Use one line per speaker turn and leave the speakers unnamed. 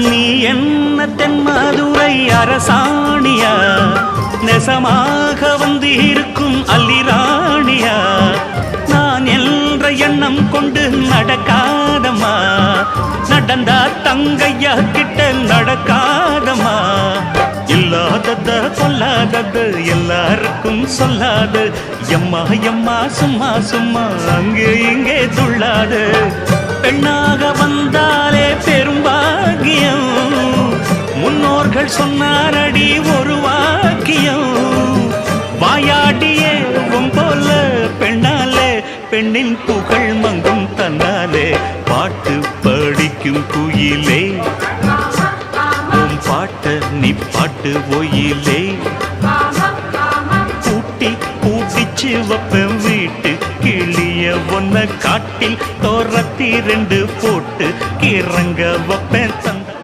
நீ என்ன தென்மதுரை அரசாணியா நெசமாக வந்து இருக்கும் அல்லிராணியா நான் என்ற எண்ணம் கொண்டு நடக்காதம்மா நடந்தா தங்கையா கிட்ட நடக்காதம்மா இல்லாதத சொல்லாதது எல்லாருக்கும் சொல்லாது எம்மா எம்மா சும்மா சும்மா அங்கே இங்கே துள்ளாது பெண்ணாக வந்தாலே பெரும்பாகியம் முன்னோர்கள் சொன்னாரடி ஒரு வாக்கியம் வாயாடியே போல பெண்ணாலே பெண்ணின் புகழ் மங்கும் தன்னாலே பாட்டு படிக்கும் குயிலே உன் பாட்ட நீ பாட்டு ஒயிலே கூட்டி கூட்டிச்சு வப்பேன் வீட்டு கிளிய ஒன்ன காட்டில் தோரத்தி ரெண்டு போட்டு கிறங்க வப்பேன்